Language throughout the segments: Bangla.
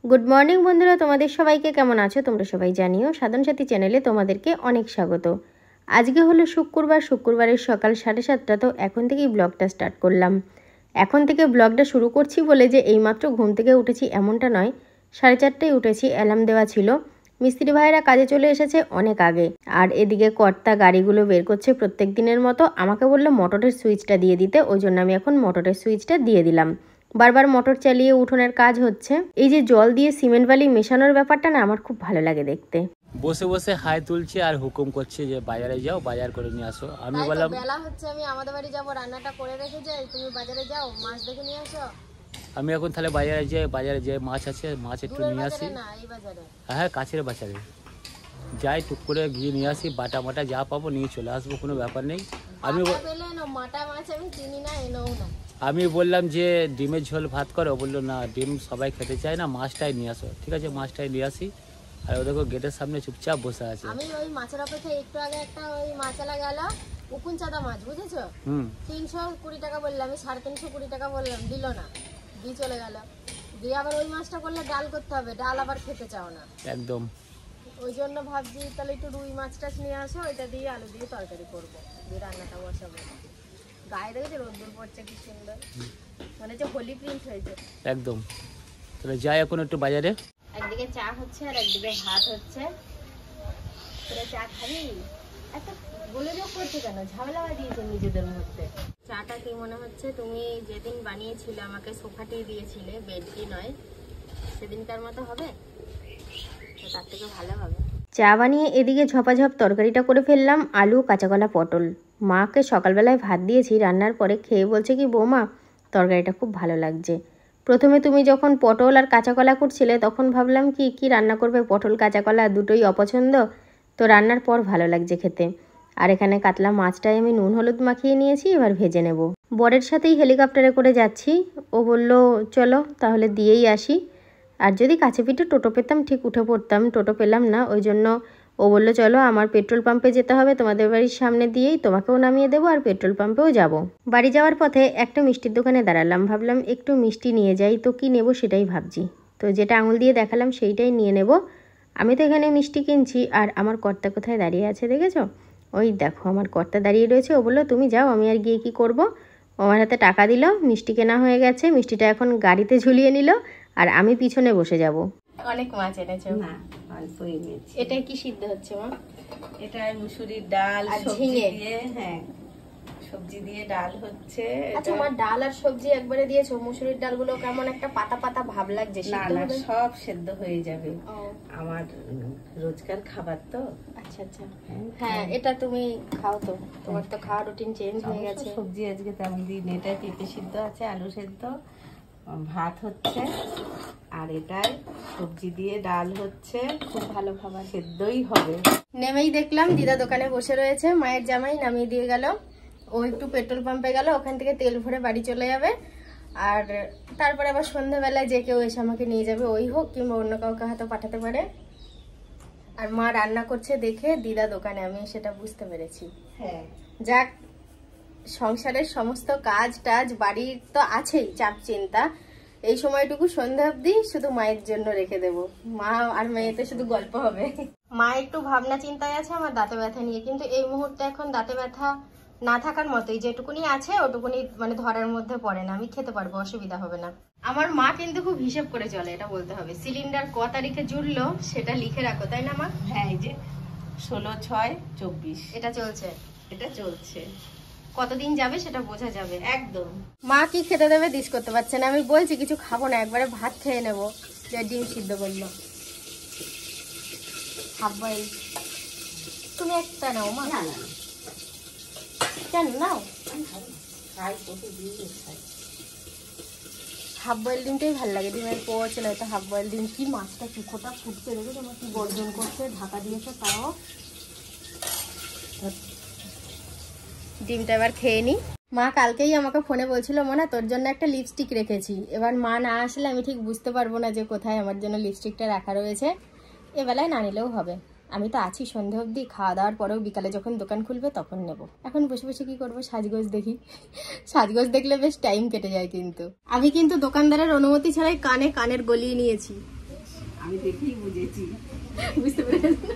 গুড মর্নিং বন্ধুরা, তোমাদের সবাইকে কেমন আছো? তোমরা সবাই জানিও সাধন সাথী চ্যানেলে তোমাদেরকে অনেক স্বাগত। আজকে হলো শুক্রবারের সকাল 7:30। তো এখন থেকেই ব্লগটা স্টার্ট করলাম। এখন থেকে ব্লগটা শুরু করছি বলে যে এইমাত্র ঘুম থেকে উঠেছি এমনটা নয়। 4:30টায় উঠেছি, অ্যালার্ম দেওয়া ছিল। মিস্ত্রি ভাইরা কাজে চলে এসেছে অনেক আগে, আর এদিকে কর্তা গাড়িগুলো বের করছে প্রত্যেক দিনের মতো। আমাকে বললো মোটরের সুইচটা দিয়ে দিতে, ওই জন্য আমি এখন মোটরের সুইচটা দিয়ে দিলাম। বারবার মোটর চালিয়ে উঠোনের কাজ হচ্ছে। এই যে জল দিয়ে সিমেন্ট বালি মেশানোর ব্যাপারটা না আমার খুব ভালো লাগে দেখতে। বসে বসে হাই তুলছে আর হুকুম করছে যে বাজারে যাও, বাজার করে নিয়ে আসো। আমি বললাম বেলা হচ্ছে, আমি আমাদের বাড়ি যাবো, রান্নাটা করে রেখে যাই, তুমি বাজারে যাও মাছ দেখে নিয়ে আসো। আমি এখন তাহলে বাজারে যাই মাছ আছে, মাছ একটু নিয়ে আসি। হ্যাঁ, কাছের বাজারে যাই, টুক করে গিয়ে নিয়ে আসি। বাটা মাটা যা পাবো নিয়ে চলে আসবো, কোনো ব্যাপার নেই। আমি বললাম যে ডিমের ঝোল ভাত করো, বললো না ডিম সবাই খেতে চায় না, মাছটাই নিয়ে আসো। ঠিক আছে, মাছটাই নিয়ে আসি। আর ও দেখো গেটের সামনে চুপচাপ বসে আছে। আমি ওই মাছের অপেক্ষা একটু আগে একটা ওই মাছালা গেল, উকুন চাঁদা মাছ, বুঝেছো? 320 টাকা বললাম, আমি 350 টাকা বললাম, দিল না, দিয়ে চলে গেল। দিয়ে আবার ওই মাছটা করলে ডাল করতে হবে, ডাল আবার খেতে চাও না একদম। ওই জন্য ভাবছি তাহলে একটু রুই মাছটা নিয়ে আসো, ওইটা দিয়ে আলু দিয়ে তরকারি করবো, দিয়ে রান্নাটা বসাবো। গায়ে দেখেছে রোদ্দুর পড়ছে কি সুন্দর, মানে যে হোলি প্রিন্ট হয়েছে একদম। তাহলে যাই এখন একটু বাজারে। একদিকে চা হচ্ছে আর একদিকে ভাত হচ্ছে। তোরা চা খাবি? একটা গোলযোগ করছে কেন, ঝামেলা দিয়েছে নিজেদের মধ্যে। চাটা কি মনে হচ্ছে? তুমি যেদিন বানিয়েছিলে আমাকে সোফাটি দিয়েছিলে, বেডটি নয়, সেদিনকার মতো হবে? তার থেকে ভালো হবে। চা বানিয়ে এদিকে ঝপাঝপ তরকারিটা করে ফেললাম, আলু, কাঁচাকলা, পটল। মাকে সকালবেলায় ভাত দিয়েছি, রান্নার পরে খেয়ে বলছে কি বৌমা তরকারিটা খুব ভালো লাগছে। প্রথমে তুমি যখন পটল আর কাঁচাকলা করছিলে তখন ভাবলাম কি কি রান্না করবে, পটল কাঁচাকলা দুটোই অপছন্দ, তো রান্নার পর ভালো লাগছে খেতে। আর এখানে কাতলা মাছটাই আমি নুন হলুদ মাখিয়ে নিয়েছি, এবার ভেজে নেব। বরের সাথেই হেলিকপ্টারে করে যাচ্ছি, ও বলল চলো তাহলে দিয়েই আসি। আর যদি কাছে পিঠে টোটো পেতাম ঠিক উঠে পড়তাম, টোটো পেলাম না, ওই জন্য ও বললো চলো আমার পেট্রোল পাম্পে যেতে হবে, তোমাদের বাড়ির সামনে দিয়েই তোমাকেও নামিয়ে দেবো আর পেট্রোল পাম্পেও যাব। বাড়ি যাওয়ার পথে একটা মিষ্টির দোকানে দাঁড়ালাম, ভাবলাম একটু মিষ্টি নিয়ে যাই, তো কি নেব সেটাই ভাবছি। তো যেটা আঙুল দিয়ে দেখালাম সেইটাই নিয়ে নেব। আমি তো এখানে মিষ্টি কিনছি, আর আমার কর্তা কোথায় দাঁড়িয়ে আছে দেখেছো? ওই দেখো আমার কর্তা দাঁড়িয়ে রয়েছে। ও বললো তুমি যাও, আমি আর গিয়ে কি করব। আমার হাতে টাকা দিল, মিষ্টি কেনা হয়ে গেছে, মিষ্টিটা এখন গাড়িতে ঝুলিয়ে নিল, আর আমি পিছনে বসে যাব। অনেক মাছ এনেছো? না, অল্পই এনেছি। এটা কি সিদ্ধ হচ্ছে মা? এটা মুসুরির ডাল, সবজি দিয়ে, হ্যাঁ সবজি দিয়ে ডাল হচ্ছে। আচ্ছা মা, ডাল আর সবজি একবারে দিয়েছো? মুসুরির ডালগুলো কেমন একটা পাতা পাতা ভাব লাগছে। না না, সব সেদ্ধ হয়ে যাবে, আমার রোজকার খাবার তো। আচ্ছা আচ্ছা, হ্যাঁ এটা তুমি খাও তো, তোমার তো খাওয়া রুটিন চেঞ্জ হয়ে গেছে। সবজি আজকে তেমন দিন, এটা পেঁপে সিদ্ধ আছে, আলু সেদ্ধ, ভাত হচ্ছে, আর এটাই সবজি দিয়ে ডাল হচ্ছে। খুব ভালো খাবার, সেদ্ধই হবে। নেমেই দেখলাম দিদা দোকানে বসে রয়েছে, মায়ের জামাই নামিয়ে দিয়ে গেল। ও একটু পেট্রোল পাম্পে গেল, ওখান থেকে তেল ভরে বাড়ি চলে যাবে। আর তারপরে আবার সন্ধ্যাবেলায় যে কেউ এসে আমাকে নিয়ে যাবে, ওই হোক কিংবা অন্য কাউকে হয়তো পাঠাতে পারে। আর মা রান্না করছে দেখে দিদা দোকানে, আমি সেটা বুঝতে পেরেছি। হ্যাঁ যাক, সংসারের সমস্ত কাজ টাজ বাড়ির তো আছেই, চাপ চিন্তা, এই সময়টুকু সন্ধ্যা অবধি শুধু মায়ের জন্য রেখে দেব। মা আর মেয়েতে শুধু গল্প হবে। মা একটু ভাবনা চিন্তায় আছে আমার দাঁতে ব্যথা নিয়ে, কিন্তু এই মুহূর্তে এখন দাঁতে ব্যথা না থাকার মতোই, যেটুকুনি আছে ওটুকুনি মানে ধরার মধ্যে পড়ে না, আমি খেতে পারবো, অসুবিধা হবে না। আমার মা কিন্তু খুব হিসেব করে চলে, এটা বলতে হবে। সিলিন্ডার ক তারিখে জুড়লো সেটা লিখে রাখো, তাই না মা? হ্যাঁ, এই যে 16/6/24 এটা চলছে, এটা চলছে। কতদিন যাবে সেটা বোঝা যাবে একদম। মা কি খেতে দেবে দিস করতে পারছে না, আমি বলছি কিছু খাবো না, একবারে ভাত খেয়ে নেবো, যে ডিম সিদ্ধ করলো হাফ বয়েল। তুমি একটা নাও মা। না না, কেন নাও, খাই প্রতিদিন খাই। হাফ বয়েল ডিমটাই ভালো লাগে, ডিমের পোচ নয়তো হাফ বয়েল ডিম। কি মাছটা চুখোটা ফুটতে রেখে তোমার কি গর্জন করছে, ঢাকা দিয়েছে তাও। ডিমটা এবার খেয়ে নি। মা কালকেই আমাকে ফোনে বলছিল মোনা তোর জন্য একটা লিপস্টিক রেখেছি, এবার মা না আসলে আমি ঠিক বুঝতে পারবো না যে কোথায় আমার জন্য লিপস্টিকটা রাখা রয়েছে। এবেলায় না নিলেও হবে, আমি তো আছি সন্ধে অবধি, খাওয়া দাওয়ার পরেও বিকালে যখন দোকান খুলবে তখন নেব। এখন বসে বসে কি করবো, সাজগোজ দেখি। সাজগোজ দেখলে বেশ টাইম কেটে যায়। কিন্তু আমি কিন্তু দোকানদারের অনুমতি ছাড়াই কানে কানের গলিয়ে নিয়েছি, আমি দেখেই বুঝেছি, বুঝতে পেরেছি।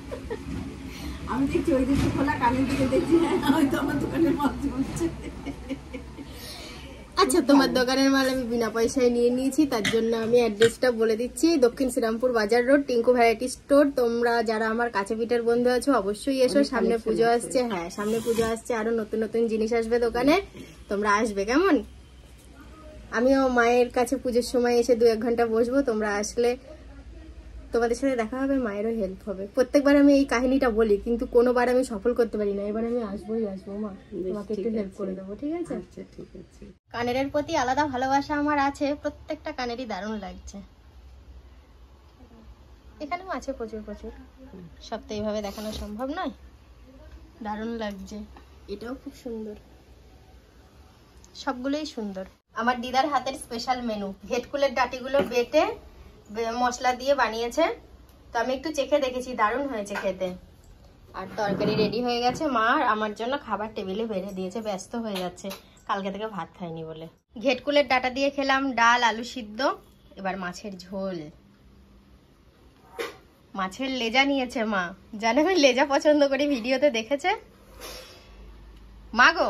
আমি দেখছি ওই দিকে খোলা, কানের দিকে দেখছি হয়তো আমার দোকানের মাল চলছে। আচ্ছা, তোমার দোকানের মাল আমি বিনা পয়সায় নিয়ে নিয়েছি, তার জন্য আমি অ্যাড্রেসটা বলে দিচ্ছি। দক্ষিণ শ্রীরামপুর বাজার রোড, টিঙ্কু ভ্যারাইটি স্টোর। তোমরা যারা আমার কাছে পিঠের বন্ধু আছো অবশ্যই এসো, সামনে পুজো আসছে। হ্যাঁ, সামনে পুজো আসছে, আরো নতুন নতুন জিনিস আসবে দোকানে, তোমরা আসবে কেমন। আমিও মায়ের কাছে পুজোর সময় এসে 2-1 ঘন্টা বসবো, তোমরা আসলে তোমাদের সাথে দেখা হবে, মায়েরও হেল্প হবে। প্রত্যেকবার আমি এই কাহিনীটা বলি, কিন্তু কোনোবার আমি সফল করতে পারি না। এবার আমি আসবোই আসবো মা, তোমাকে একটু হেল্প করে দেবো, ঠিক আছে? আচ্ছা ঠিক আছে। কানের প্রতি আলাদা ভালোবাসা আমার আছে, প্রত্যেকটা কানেরই দারুণ লাগছে। এখানেও আছে প্রচুর প্রচুর, সব তো এইভাবে দেখানো সম্ভব নয়। দারুণ লাগছে, এটাও খুব সুন্দর, সবগুলোই সুন্দর। আমার দিদার হাতের স্পেশাল মেনু, ঘেটকুলের ডাটিগুলো বেটে মশলা দিয়ে বানিয়েছে, তো আমি একটু চেখে দেখেছি, দারুণ হয়েছে খেতে। আর তরকারি রেডি হয়ে গেছে, মা আমার জন্য খাবার টেবিলে বেড়ে দিয়েছে, ব্যস্ত হয়ে যাচ্ছে, কালকে থেকে ভাত খাইনি বলে। ঘেটকুলের ডাটা দিয়ে খেলাম ডাল, আলু সিদ্ধ। এবার মাছের ঝোল, মাছের লেজা নিয়েছে মা, জানে আমি লেজা পছন্দ করি, ভিডিওতে দেখেছে। মা গো,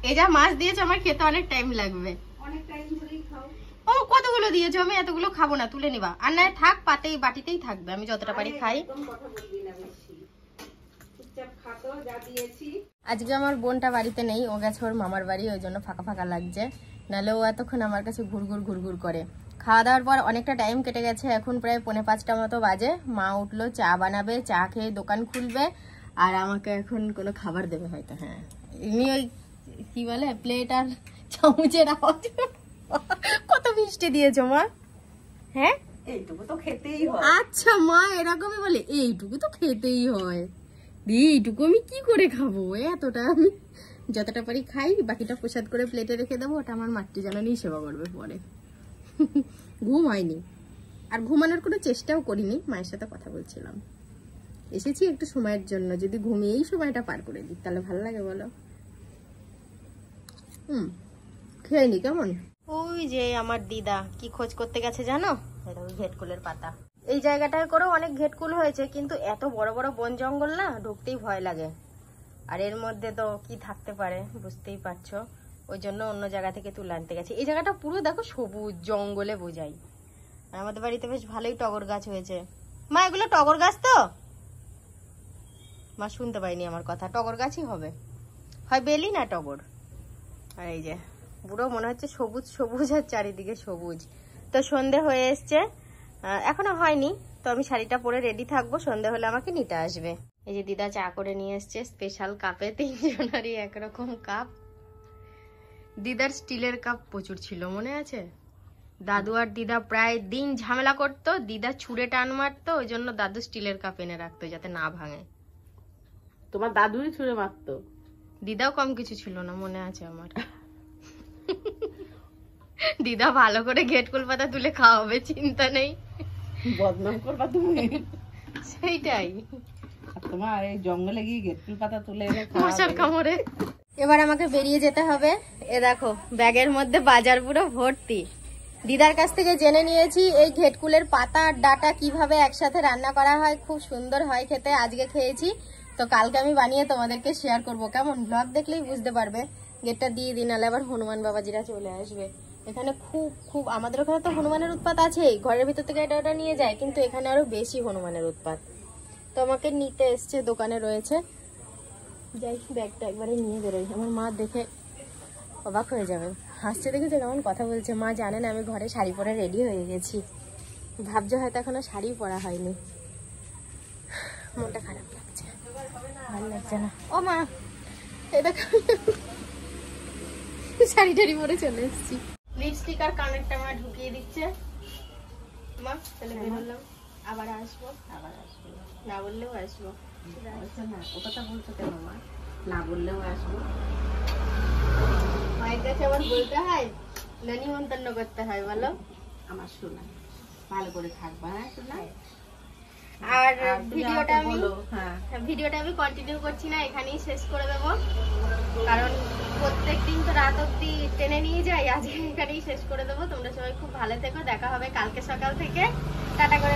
এই যা মাছ দিয়েছে আমার খেতে অনেক টাইম লাগবে। অনেক টাইম ধরেই খাও। ও কতগুলো দিয়েছো, আমি এতগুলো খাবো না, তুলে নিবা। আর না থাক, পাতেই বাটিতেই থাকবে, আমি যতটা পারি খাই। একদম কথা বলবি না বেশি, চুপচাপ খা তো যা দিয়েছি। আজকে আমার বোনটা বাড়িতে নেই, ও গেছে ওর মামার বাড়ি, ওই জন্য ফাঁকা ফাঁকা লাগছে। নাহলে ও এতক্ষণ আমার কাছে ঘুরঘুর করে। খাওয়া দাওয়ার পর অনেকটা টাইম কেটে গেছে, এখন প্রায় 4:45 মতো বাজে। মা উঠলো, চা বানাবে, চা খেয়ে দোকান খুলবে, আর আমাকে এখন কোনো খাবার দেবে হয়তো। হ্যাঁ, এমনি ওই কি বলে প্লেট আর চামচের আওয়াজ। কত মিষ্টি দিয়েছো মা। হ্যাঁ, এইটুকু তো খেতেই হয়। আচ্ছা মা এরকমই বলে, এইটুকু তো খেতেই হয়। এইটুকু আমি কি করে খাবো, এতটা আমি যতটা পারি খাই, বাকিটা প্রসাদ করে প্লেটে রেখে দেবো, ওটা আমার মাতৃজননী সেবা করবে পরে। ঘুম হয়নি, আর ঘুমানোর কোনো চেষ্টাও করিনি, মায়ের সাথে কথা বলছিলাম। এসেছি একটু সময়ের জন্য, যদি ঘুমিয়েই সময়টা পার করে দিই তাহলে ভালো লাগে বলো। খেয়ে নি কেমন। ওই যে আমার দিদা কি খোঁজ করতে গেছে জানো, ঘেটকুলের পাতা। এই জায়গাটায় করেও অনেক ঘেটকুল হয়েছে, কিন্তু এত বড় বড় বন জঙ্গল না, ঢুকতেই ভয় লাগে। আর এর মধ্যে তো কি থাকতে পারে বুঝতেই পারছো, ওই জন্য অন্য জায়গা থেকে তুলে আনতে গেছে। এই জায়গাটা পুরো দেখো সবুজ জঙ্গলে বোঝাই। আর আমাদের বাড়িতে বেশ ভালোই টগর গাছ হয়েছে। মা এগুলো টগর গাছ তো? মা শুনতে পাইনি আমার কথা, টগর গাছই হবে, হয় বেলি না টগর। আর এই যে পুরো মনে হচ্ছে সবুজ সবুজ, আর চারিদিকে সবুজ। তো সন্ধে হয়ে এসছে, এখনো হয়নি, তো আমি শাড়িটা পরে রেডি থাকবো, সন্ধে হলে আমাকে নিতে আসবে। এই যে দিদা চা করে নিয়ে এসছে স্পেশাল কাপে, 3 জনেরই একরকম কাপ। দিদার স্টিলের কাপ প্রচুর ছিল, মনে আছে? দাদু আর দিদা প্রায় দিন ঝামেলা করতো, দিদা ছুঁড়ে টান মারতো, ওই জন্য দাদু স্টিলের কাপ এনে রাখতো যাতে না ভাঙে। তোমার দাদুই ছুঁড়ে মারতো, দিদাও কম কিছু ছিল না, মনে আছে আমার। দিদা ভালো করে ঘেটকুল পাতা তুলে খাওয়াবে, চিন্তা নেই। বদনাম করবা তুমি। সেইটাই, তোমার এই জঙ্গলে গিয়ে ঘেটকুল পাতা তুলে মশার কামড়ে। এবার আমাকে বেরিয়ে যেতে হবে। এ দেখো ব্যাগের মধ্যে বাজার পুরো ভর্তি। দিদার কাছ থেকে জেনে নিয়েছি এই ঘেটকুলের পাতা আর ডাটা কিভাবে একসাথে রান্না করা হয়, খুব সুন্দর হয় খেতে। আজকে খেয়েছি, তো কালকে আমি বানিয়ে তোমাদেরকে শেয়ার করবো, কেমন? ব্লগ দেখলেই বুঝতে পারবে। গেটটা দিয়ে দিন, নাহলে আবার হনুমান বাবাজিরা চলে আসবে। এখানে খুব খুব, আমাদের ওখানে তো হনুমানের উৎপাত আছেই, ঘরের ভিতর থেকে এটা ওটা নিয়ে যায়, কিন্তু এখানে আরো বেশি হনুমানের উৎপাত। তো আমাকে নিতে এসছে, দোকানে রয়েছে। যাই ব্যাগটা একবারে নিয়ে বেরোই, আমার মা দেখে অবাক হয়ে যাবে। হাসছে দেখেছে কেমন কথা বলছে। মা জানে না আমি ঘরে শাড়ি পরে রেডি হয়ে গেছি, ভাবছে হয়তো এখনো শাড়ি পরা হয়নি। মনটা খারাপ লাগছে, ভালো লাগছে না। ও মা এই দেখো শাড়ি টাড়ি পরে চলে এসেছি। লিপস্টিক আর কানেরটা মা ঢুকিয়ে দিচ্ছে। মা তাহলে বেরোলাম, আবার আসবো। না বললেও আসবো। না, ও কথা বলছো কেন মা? না বললেও আসবো। মায়ের কাছে আবার বলতে হয় না, নিমন্ত্রণ করতে হয় বলো? আমার শোনা ভালো করে থাকবা, হ্যাঁ শোনা। আর ভিডিওটা আমি হ্যাঁ কন্টিনিউ করছি না, এখানেই শেষ করে দেবো, কারণ প্রত্যেকদিন তো রাত অব্দি টেনে নিয়ে যাই। আজকে এখানেই শেষ করে দেবো। তোমরা সবাই খুব ভালো থেকো, দেখা হবে কালকে সকাল থেকে। টাটা করে